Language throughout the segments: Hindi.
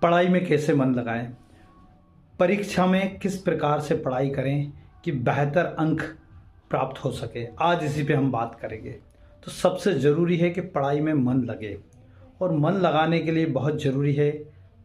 पढ़ाई में कैसे मन लगाएं, परीक्षा में किस प्रकार से पढ़ाई करें कि बेहतर अंक प्राप्त हो सके, आज इसी पे हम बात करेंगे। तो सबसे ज़रूरी है कि पढ़ाई में मन लगे, और मन लगाने के लिए बहुत ज़रूरी है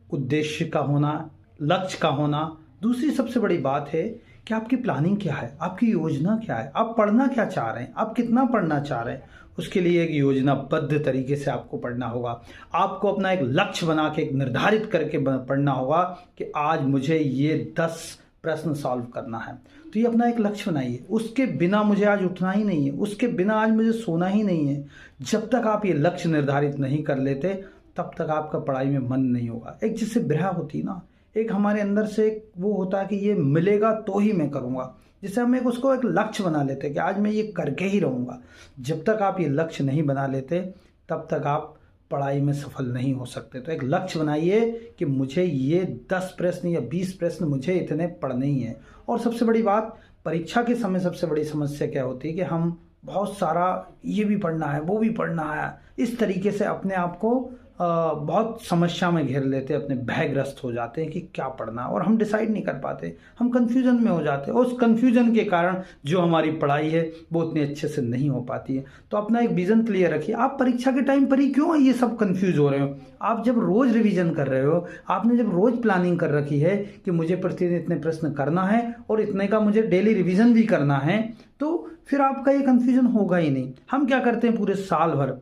उद्देश्य का होना, लक्ष्य का होना। दूसरी सबसे बड़ी बात है कि आपकी प्लानिंग क्या है, आपकी योजना क्या है, आप पढ़ना क्या चाह रहे हैं, आप कितना पढ़ना चाह रहे हैं। उसके लिए एक योजनाबद्ध तरीके से आपको पढ़ना होगा। आपको अपना एक लक्ष्य बना के, एक निर्धारित करके पढ़ना होगा कि आज मुझे ये 10 प्रश्न सॉल्व करना है। तो ये अपना एक लक्ष्य बनाइए। उसके बिना मुझे आज उठना ही नहीं है, उसके बिना आज मुझे सोना ही नहीं है। जब तक आप ये लक्ष्य निर्धारित नहीं कर लेते तब तक आपका पढ़ाई में मन नहीं होगा। एक जिससे ब्रह होती है ना, एक हमारे अंदर से वो होता है कि ये मिलेगा तो ही मैं करूँगा, जिससे हम उसको एक लक्ष्य बना लेते हैं कि आज मैं ये करके ही रहूँगा। जब तक आप ये लक्ष्य नहीं बना लेते तब तक आप पढ़ाई में सफल नहीं हो सकते। तो एक लक्ष्य बनाइए कि मुझे ये 10 प्रश्न या 20 प्रश्न मुझे इतने पढ़ने ही हैं। और सबसे बड़ी बात, परीक्षा के समय सबसे बड़ी समस्या क्या होती है कि हम बहुत सारा ये भी पढ़ना है, वो भी पढ़ना है, इस तरीके से अपने आप को बहुत समस्या में घेर लेते हैं, अपने भयग्रस्त हो जाते हैं कि क्या पढ़ना, और हम डिसाइड नहीं कर पाते, हम कंफ्यूजन में हो जाते हैं। और उस कंफ्यूजन के कारण जो हमारी पढ़ाई है वो उतनी अच्छे से नहीं हो पाती है। तो अपना एक विजन क्लियर रखिए। आप परीक्षा के टाइम पर ही क्यों ये सब कंफ्यूज हो रहे हो? आप जब रोज रिविजन कर रहे हो, आपने जब रोज प्लानिंग कर रखी है कि मुझे प्रतिदिन इतने प्रश्न करना है और इतने का मुझे डेली रिविजन भी करना है, तो फिर आपका ये कंफ्यूजन होगा ही नहीं। हम क्या करते हैं, पूरे साल भर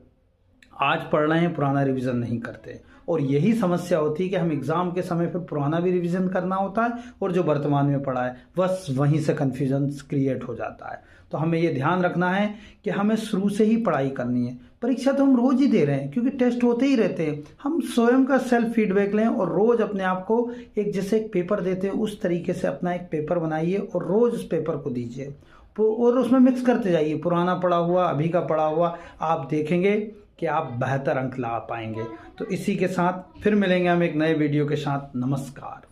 आज पढ़ रहे हैं, पुराना रिवीजन नहीं करते, और यही समस्या होती है कि हम एग्ज़ाम के समय पर पुराना भी रिवीजन करना होता है और जो वर्तमान में पढ़ा है बस वहीं से कन्फ्यूजन क्रिएट हो जाता है। तो हमें ये ध्यान रखना है कि हमें शुरू से ही पढ़ाई करनी है। परीक्षा तो हम रोज़ ही दे रहे हैं क्योंकि टेस्ट होते ही रहते हैं। हम स्वयं का सेल्फ फीडबैक लें और रोज़ अपने आप को एक जैसे एक पेपर देते हैं उस तरीके से अपना एक पेपर बनाइए और रोज़ उस पेपर को दीजिए और उसमें मिक्स करते जाइए, पुराना पढ़ा हुआ, अभी का पढ़ा हुआ। आप देखेंगे कि आप बेहतर अंक ला पाएंगे। तो इसी के साथ फिर मिलेंगे हम एक नए वीडियो के साथ। नमस्कार।